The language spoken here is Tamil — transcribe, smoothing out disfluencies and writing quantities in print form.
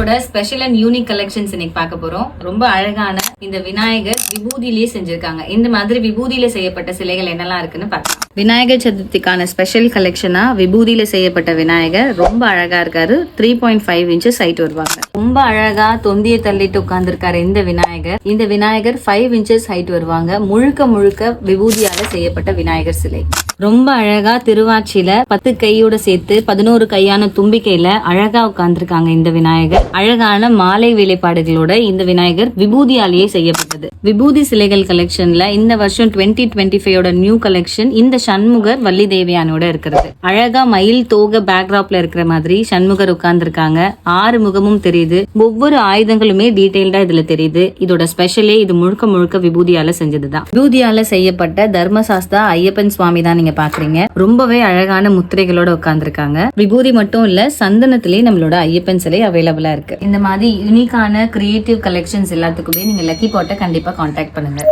விநாயகரோட ஸ்பெஷல் அண்ட் யூனிக் கலெக்ஷன்ஸ் இன்னைக்கு பார்க்க போறோம். ரொம்ப அழகான இந்த விநாயகர் விபூதியிலேயே செஞ்சிருக்காங்க. இந்த மாதிரி விபூதியில செய்யப்பட்ட சிலைகள் என்னெல்லாம் இருக்குன்னு பார்க்கலாம். விநாயகர் சதுர்த்திக்கான ஸ்பெஷல் கலெக்ஷனா விபூதியில செய்யப்பட்ட விநாயகர் ரொம்ப அழகா இருக்காரு. 3.5 inches ஹைட் வருவாங்க. ரொம்ப அழகா தொந்தியை தள்ளிட்டு உட்கார்ந்து இருக்காரு இந்த விநாயகர். இந்த விநாயகர் 5 inches ஹைட் வருவாங்க. முழுக்க முழுக்க விபூதியால செய்யப்பட்ட விநாயகர் சிலை. ரொம்ப அழகா திருவாச்சியில 10 கையோட சேர்த்து 11 கையான தும்பிக்கையில அழகா உட்கார்ந்துருக்காங்க இந்த விநாயகர். அழகான மாலை வேலைப்பாடுகளோட இந்த விநாயகர் விபூதியாலேயே செய்யப்பட்டது. விபூதி சிலைகள் கலெக்ஷன்ல இந்த வருஷம் 2025 நியூ கலெக்ஷன் இந்த சண்முகர் வள்ளி தேவியானோட இருக்கிறது. அழகா மயில் தோக பேக்ராப்ல இருக்கிற மாதிரி சண்முகர் உட்கார்ந்துருக்காங்க. 6 முகமும் தெரியுது. ஒவ்வொரு ஆயுதங்களுமே டீடைல்டா இதுல தெரியுது. இதோட ஸ்பெஷலே இது முழுக்க முழுக்க விபூதியால செஞ்சதுதான். விபூதியால செய்யப்பட்ட தர்மசாஸ்தா ஐயப்பன் சுவாமி தான் நீங்க பாக்குறீங்க. ரொம்பவே அழகான முத்திரைகளோட உட்கார்ந்துருக்காங்க. விபூதி மட்டும் இல்ல, சந்தனத்திலேயே நம்மளோட ஐயப்பன் சிலை அவைலபிளா இருக்கு. இந்த மாதிரி யூனிக்கான கிரியேட்டிவ் கலெக்ஷன்ஸ் எல்லாத்துக்குமே நீங்க லக்கி பாட்டை கண்டிப்பா கான்டாக்ட் பண்ணுங்க.